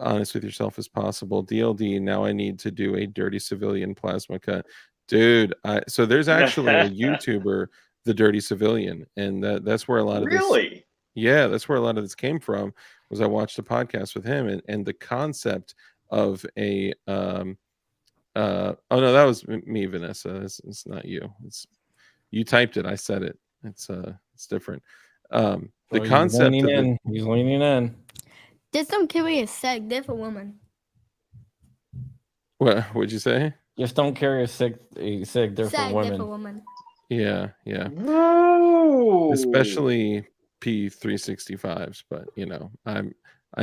honest with yourself as possible. DLD, now I need to do a dirty civilian plasma cut. Dude, so there's actually a YouTuber the dirty civilian, and that's where a lot of this. Really? Yeah, that's where a lot of this came from. Was I watched a podcast with him, and the concept of a oh no, that was me, Vanessa. It's not you. It's you typed it. I said it. It's different. The concept of it. He's leaning in. Just don't carry a seg. They're for women. What would you say? Just don't carry a sig. They're Seg, for they're women. for women. Yeah. No. Especially P365s, but you know, I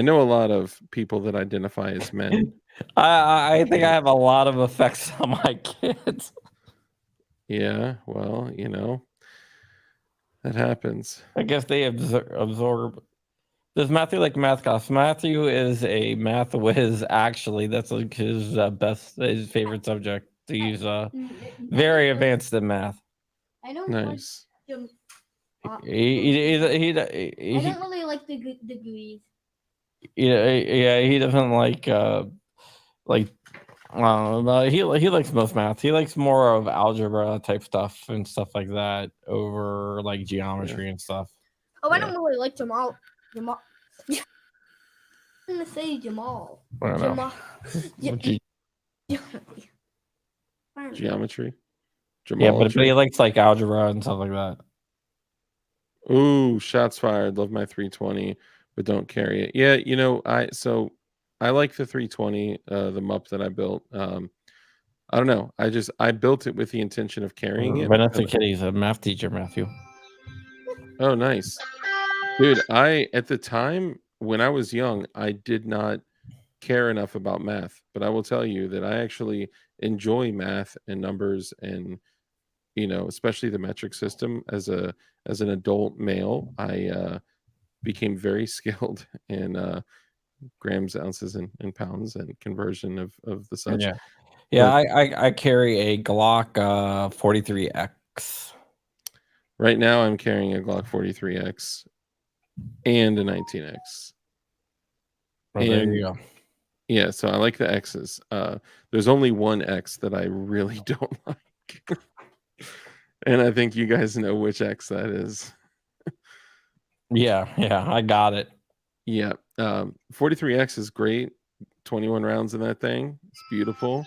know a lot of people that identify as men. I think I have a lot of effects on my kids. Yeah, well, you know, that happens. I guess they absorb. Does Matthew like math class? Matthew is a math whiz. Actually, that's like his his favorite subject to use. Very advanced in math. I don't Nice. He I don't really like the degrees. Yeah, he doesn't like he likes most math. He likes more of algebra type stuff and stuff like that over like geometry and stuff. Oh, I don't really like Jamal. I'm gonna say Jamal. I don't know. Geometry. Yeah, but he likes like algebra and stuff like that. Ooh, shots fired. Love my 320, but don't carry it. Yeah, you know, I like the 320, the MUP that I built. I don't know. I built it with the intention of carrying it. Vanessa Kitty's a math teacher, Matthew. Oh, nice. Dude, at the time when I was young, I did not care enough about math, but I will tell you that I actually enjoy math and numbers, and you know, especially the metric system. As an adult male, I became very skilled in grams, ounces, and pounds, and conversion of the such. Yeah, I carry a Glock 43X. Right now, I'm carrying a Glock 43X and a 19X. Oh, there you go. Yeah, so I like the X's. There's only one X that I really don't like. And I think you guys know which X that is. Yeah, I got it. Yeah. 43X is great. 21 rounds in that thing. It's beautiful.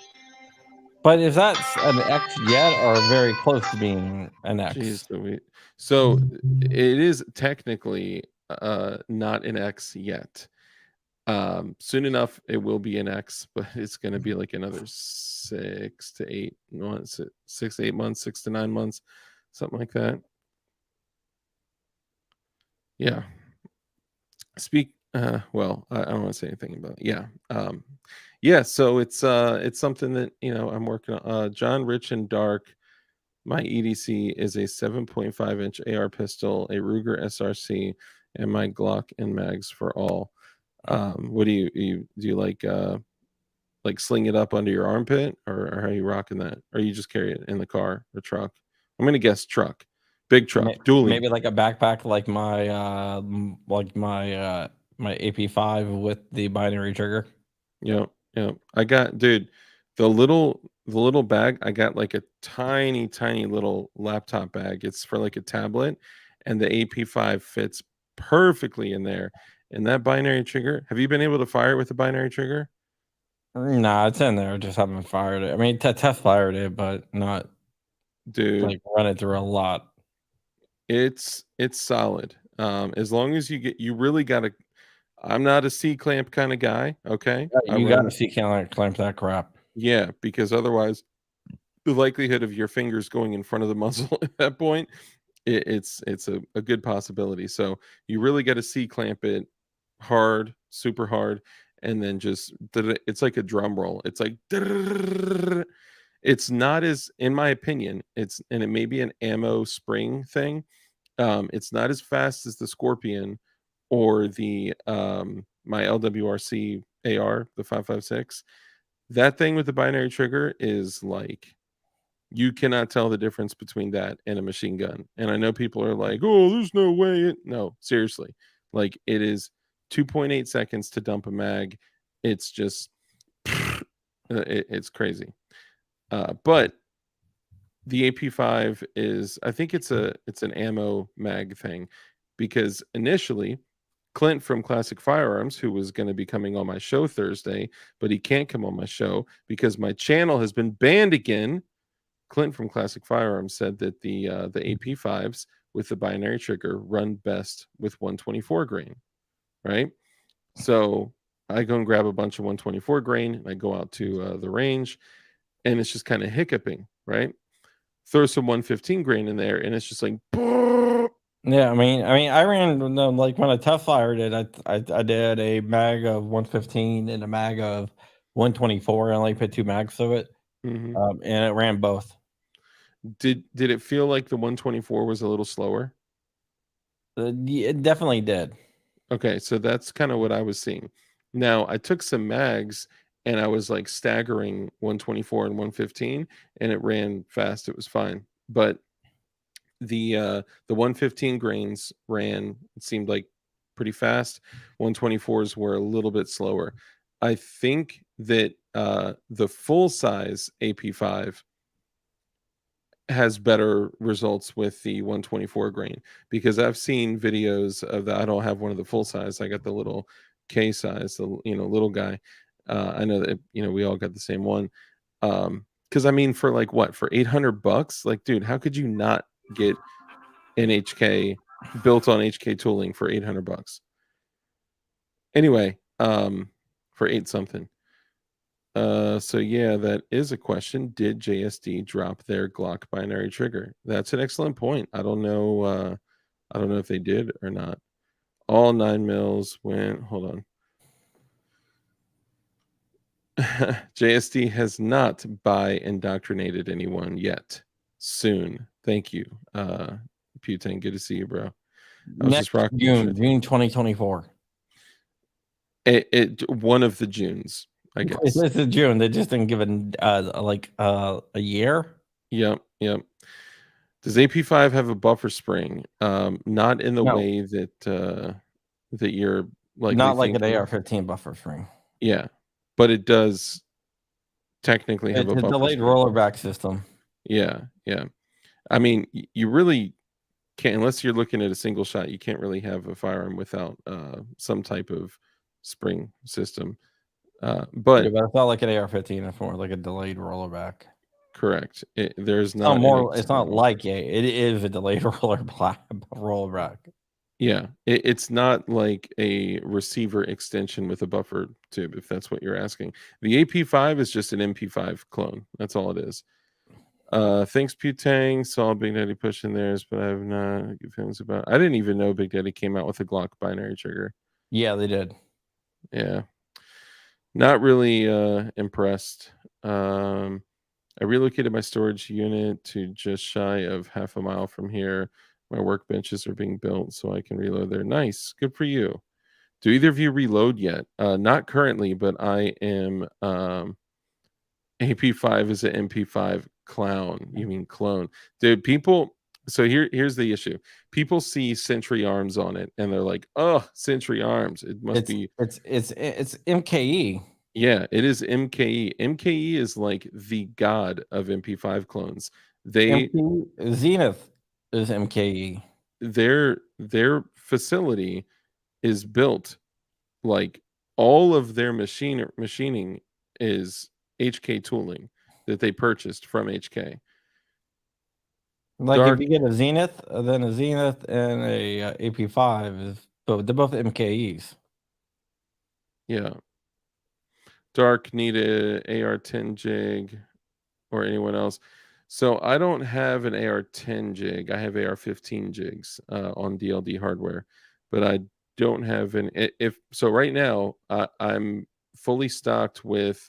But is that an X yet, or very close to being an X? Jeez, so it is technically not an X yet. Soon enough it will be an X, but it's going to be like another 6 to 8 months, 6 to 8 months, 6 to 9 months, something like that. Yeah. Well, I don't want to say anything about it. Yeah. So it's something that, you know, I'm working on. John Rich and Dark. My EDC is a 7.5-inch AR pistol, a Ruger SRC, and my Glock and mags for all. What do you like sling it up under your armpit, or how are you rocking that? Or you just carry it in the car or truck? I'm gonna guess truck, big truck, dually. Maybe like a backpack, like my AP5 with the binary trigger. Yeah. I got, dude, the little bag. I got like a tiny little laptop bag. It's for like a tablet, and the AP5 fits perfectly in there. And that binary trigger, have you been able to fire it with a binary trigger? Nah, it's in there. Just haven't fired it. I mean, test fired it, but not, dude, like run it through a lot. It's solid. As long as you really gotta. I'm not a C clamp kind of guy. Okay, you gotta C clamp that crap. Yeah, because otherwise, the likelihood of your fingers going in front of the muzzle at that point, it's a good possibility. So you really got to C clamp it hard, super hard, and then just it's like a drum roll. It's like it's not as, in my opinion, and it may be an ammo spring thing. It's not as fast as the Scorpion or the my LWRC AR, the 5.56. That thing with the binary trigger is like, you cannot tell the difference between that and a machine gun. And I know people are like, oh, there's no way. No, seriously. Like, it is 2.8 seconds to dump a mag. It's just, it's crazy. But the AP5 is, I think it's an ammo mag thing, because initially Clint from Classic Firearms, who was going to be coming on my show Thursday, but he can't come on my show because my channel has been banned again. Clint from Classic Firearms said that the AP5s with the binary trigger run best with 124 grain, right? So I go and grab a bunch of 124 grain, and I go out to the range, and it's just kind of hiccuping, right? Throw some 115 grain in there, and it's just like, Yeah, I mean, I ran like when I tough fired it. I did a mag of 115 and a mag of 124. I only put 2 mags to it, mm-hmm. And it ran both. Did it feel like the 124 was a little slower? It definitely did. Okay, so that's kind of what I was seeing. Now I took some mags and I was like staggering 124 and 115, and it ran fast. It was fine, but the 115 grains ran, it seemed like, pretty fast. 124s were a little bit slower. I think that the full size AP5 has better results with the 124 grain, because I've seen videos of that. I don't have one of the full size. I got the little K size, the little guy. I know that we all got the same one. Because I mean, for like what, for $800, like, dude, how could you not get an HK built on HK tooling for $800? Anyway, for 8 something. So yeah, that is a question. Did JSD drop their Glock binary trigger? That's an excellent point. I don't know if they did or not. All 9 mils went. Hold on. JSD has not indoctrinated anyone yet. Soon. Thank you. Putain, good to see you, bro. I was just rocking June 2024. One of the Junes, I guess. This is June. They just didn't give it a year. Yep. Does AP5 have a buffer spring? Not in the way that you're like, not like an AR-15 buffer spring. Yeah, but it does technically have a buffer delayed spring. rollerback system. Yeah. I mean, you really can't, unless you're looking at a single shot. You can't really have a firearm without some type of spring system. But it's not like an AR-15. It's more like a delayed rollerback. Correct. There's not more. It's not like it is a delayed rollerback. Yeah, it's not like a receiver extension with a buffer tube, if that's what you're asking. The AP5 is just an MP5 clone. That's all it is. Thanks, Putang. Saw Big Daddy pushing theirs, but I have not give feelings about. I didn't even know Big Daddy came out with a Glock binary trigger. Yeah, they did. Yeah, not really impressed. I relocated my storage unit to just shy of half a mile from here. My workbenches are being built so I can reload there. Nice. Good for you. Do either of you reload yet? Not currently, but I am. AP5 is an MP5 clown. You mean clone? Dude, people. So here's the issue. People see Century Arms on it and they're like, oh, Century Arms. It must be. It's MKE. Yeah, it is MKE. MKE is like the god of MP5 clones. Zenith is MKE. Their facility is built, like, all of their machining is HK tooling that they purchased from HK. Like, if you get a Zenith, then a Zenith and a AP5 they're both MKEs. Yeah. Dark need a AR-10 jig, or anyone else. So I don't have an AR-10 jig. I have AR-15 jigs on DLD hardware, but I don't have an. So right now I'm fully stocked with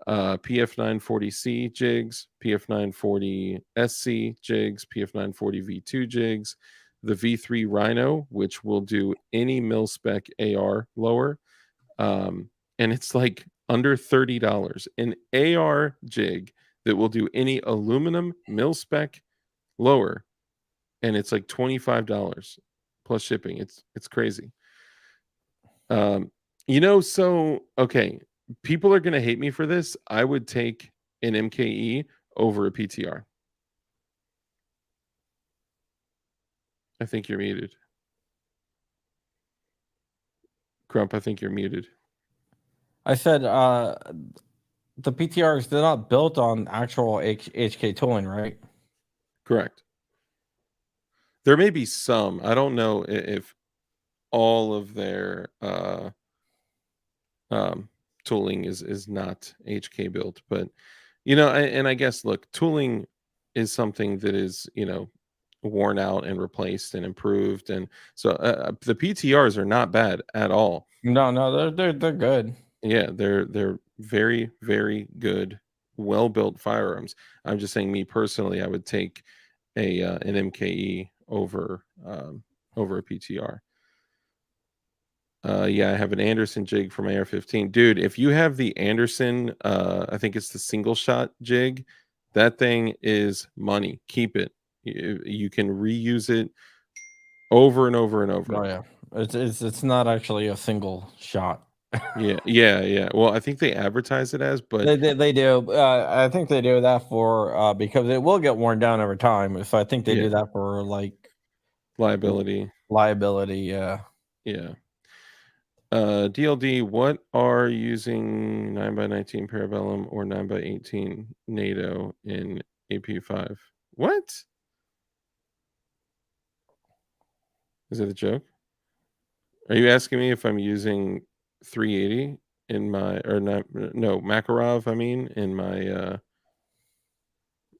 PF940C jigs, PF940SC jigs, PF940 V2 jigs, the V3 Rhino, which will do any mil-spec AR lower, and it's like under $30. An AR jig that will do any aluminum mil-spec lower, and it's like $25 plus shipping. It's crazy. So okay, people are gonna hate me for this. I would take an MKE over a PTR. I think you're muted. Grump, I think you're muted. I said the PTRs, they're not built on actual HK tooling, right? Correct. There may be some. I don't know if all of their tooling is not HK built, but and I guess look, tooling is something that is worn out and replaced and improved, and so the PTRs are not bad at all. No, they're good. Yeah, they're very, very good, well built firearms. I'm just saying, me personally, I would take an MKE over a PTR. Yeah, I have an Anderson jig for my AR-15. Dude, if you have the Anderson, I think it's the single shot jig, that thing is money. Keep it. You can reuse it over and over and over. Oh yeah, it's not actually a single shot. Yeah. Well, I think they advertise it as, but they do. I think they do that for because it will get worn down over time. So I think they do that for like liability. Yeah. Yeah. DLD, what are using 9x19 Parabellum or 9x18 NATO in AP5? What? Is it a joke? Are you asking me if I'm using 380 in my, or not, no, Makarov, I mean, in my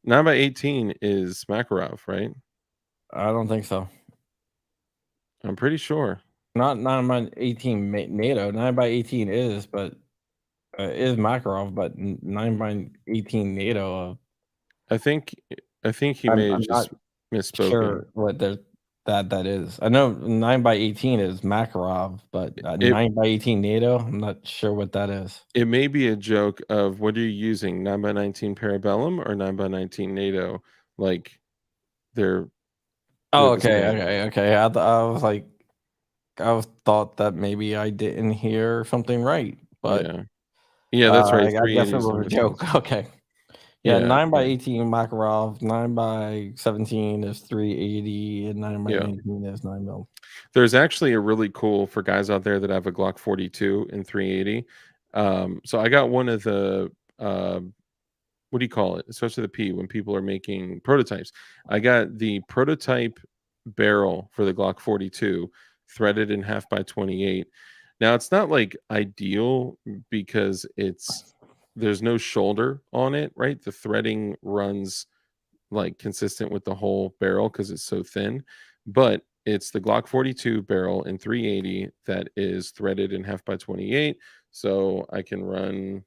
9x18 is Makarov, right? I don't think so. I'm pretty sure. Not 9x18 NATO. 9x18 is, but is Makarov, but 9x18 NATO. I think he may have just misspoken. Sure, what that is. I know 9x18 is Makarov, but 9x18 NATO, I'm not sure what that is. It may be a joke of what are you using, 9x19 Parabellum or 9x19 NATO? Like they're. Oh, okay. I was like, I thought that maybe I didn't hear something right, but yeah, that's right. I guess it was a joke. Okay. Yeah, 9x18 Makarov, 9x17 is 380, and 9x19 is 9 mil. There's actually a really cool, for guys out there that have a Glock 42 and 380. So I got one of the what do you call it? It starts with a P when people are making prototypes. I got the prototype barrel for the Glock 42 threaded in 1/2x28. Now it's not like ideal because there's no shoulder on it, right? The threading runs like consistent with the whole barrel because it's so thin, but it's the Glock 42 barrel in 380 that is threaded in 1/2x28. So I can run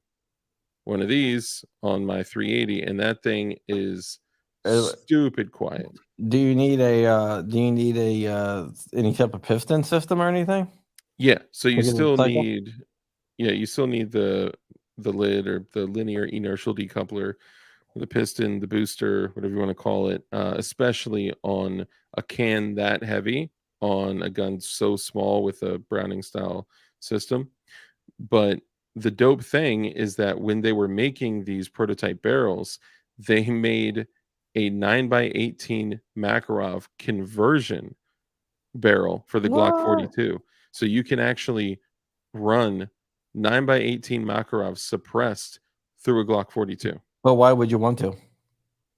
one of these on my 380, and that thing is stupid quiet. Do you need a any type of piston system or anything? Yeah, so you still need the lid or the linear inertial decoupler, the piston, the booster, whatever you want to call it, especially on a can that heavy, on a gun so small with a Browning style system. But the dope thing is that when they were making these prototype barrels, they made a 9x18 Makarov conversion barrel for the Glock 42. So you can actually run 9x18 Makarov suppressed through a Glock 42. But why would you want to?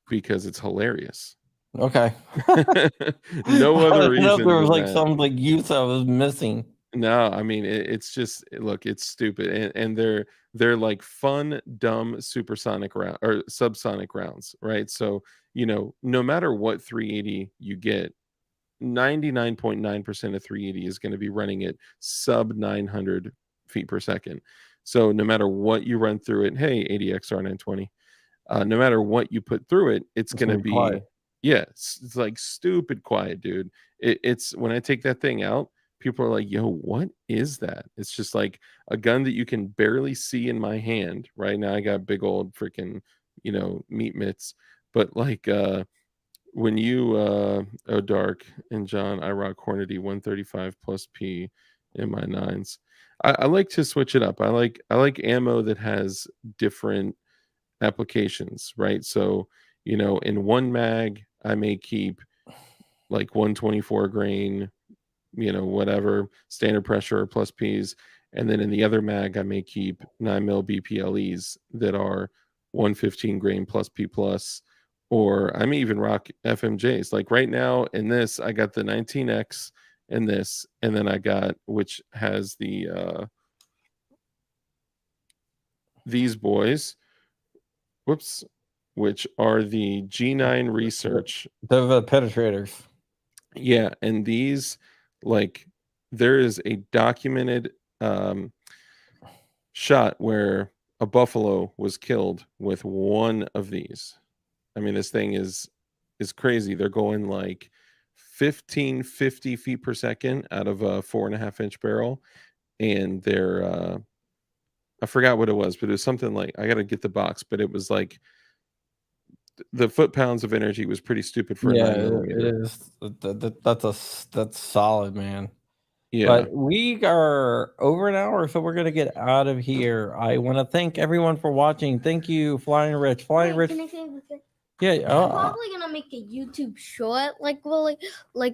Because it's hilarious. Okay. No other reason. There was like some like use I was missing. No, I mean it's just, look, it's stupid, and they're like fun, dumb supersonic round or subsonic rounds, right? So no matter what 380 you get, 99.9% of 380 is going to be running at sub 900 feet per second. So no matter what you run through it, hey, ADXR 920, no matter what you put through it, it's going to be quiet. Yeah, it's like stupid quiet, dude. It's when I take that thing out, people are like, yo, what is that? It's just like a gun that you can barely see in my hand. Right now I got big old freaking meat mitts, but like when you Dark and John, I rock Hornady 135 plus P in my 9s. I like to switch it up. I like ammo that has different applications, right? So in one mag I may keep like 124 grain, whatever standard pressure or plus P's. And then in the other mag, I may keep 9mm BPLEs that are 115 grain plus P plus, or I may even rock FMJs. Like right now in this, I got the 19X in this, and then I got, which has the these boys, which are the G9 Research. They're the penetrators. Yeah, and these, like, there is a documented shot where a buffalo was killed with one of these. I mean, this thing is crazy. They're going like 1550 feet per second out of a 4.5-inch barrel, and they're I forgot what it was, but it was something like, I gotta get the box, but it was like the foot-pounds of energy was pretty stupid for a 9mm. It is. That's solid, man. Yeah. But we are over an hour, so we're gonna get out of here. I want to thank everyone for watching. Thank you, Flying Rich. Flying Rich. Can I say something? Yeah. I'm probably gonna make a YouTube short, like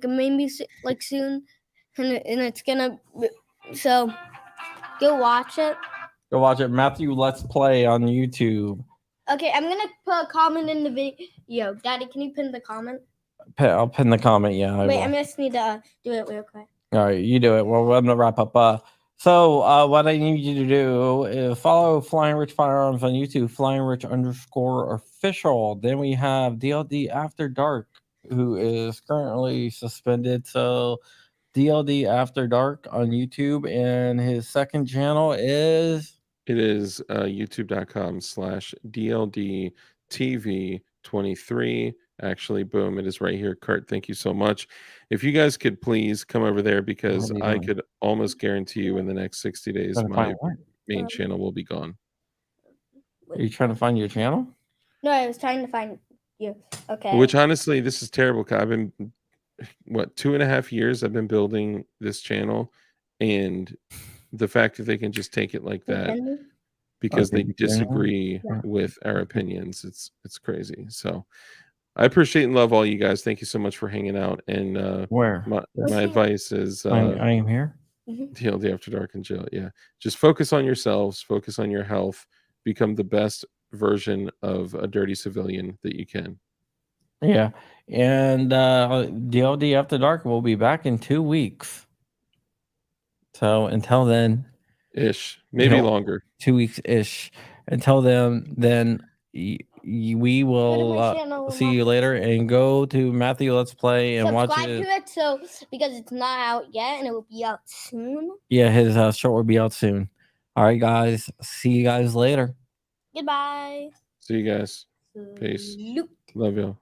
maybe like soon, and it's gonna. So, go watch it. Go watch it, Matthew Let's Play on YouTube. Okay, I'm gonna put a comment in the video. Daddy, can you pin the comment? I'll pin the comment. Yeah. Wait, I just need to do it real quick. All right, you do it. Well, I'm gonna wrap up. So what I need you to do is follow Flying Rich Firearms on YouTube, FlyingRich_official. Then we have DLD After Dark, who is currently suspended. So DLD After Dark on YouTube, and his second channel is youtube.com/DLDTV23. Actually, boom, it is right here. Kurt, thank you so much. If you guys could please come over there, because I could almost guarantee you in the next 60 days, my main channel will be gone. Are you trying to find your channel? No, I was trying to find you. Okay. Which honestly, this is terrible. I've been, 2.5 years I've been building this channel, and the fact that they can just take it like that because they disagree with our opinions, it's crazy. So I appreciate and love all you guys. Thank you so much for hanging out. And my advice is I am here. DLD After Dark and Jill. Yeah, just focus on yourselves, focus on your health, become the best version of a dirty civilian that you can. Yeah, and DLD After Dark will be back in 2 weeks. So until then, maybe longer, 2 weeks ish. Until then we will see you later, and go to Matthew Let's Play and watch it. Subscribe to it, so because it's not out yet, and it will be out soon. Yeah, his short will be out soon. All right, guys. See you guys later. Goodbye. See you guys. Peace. Love y'all.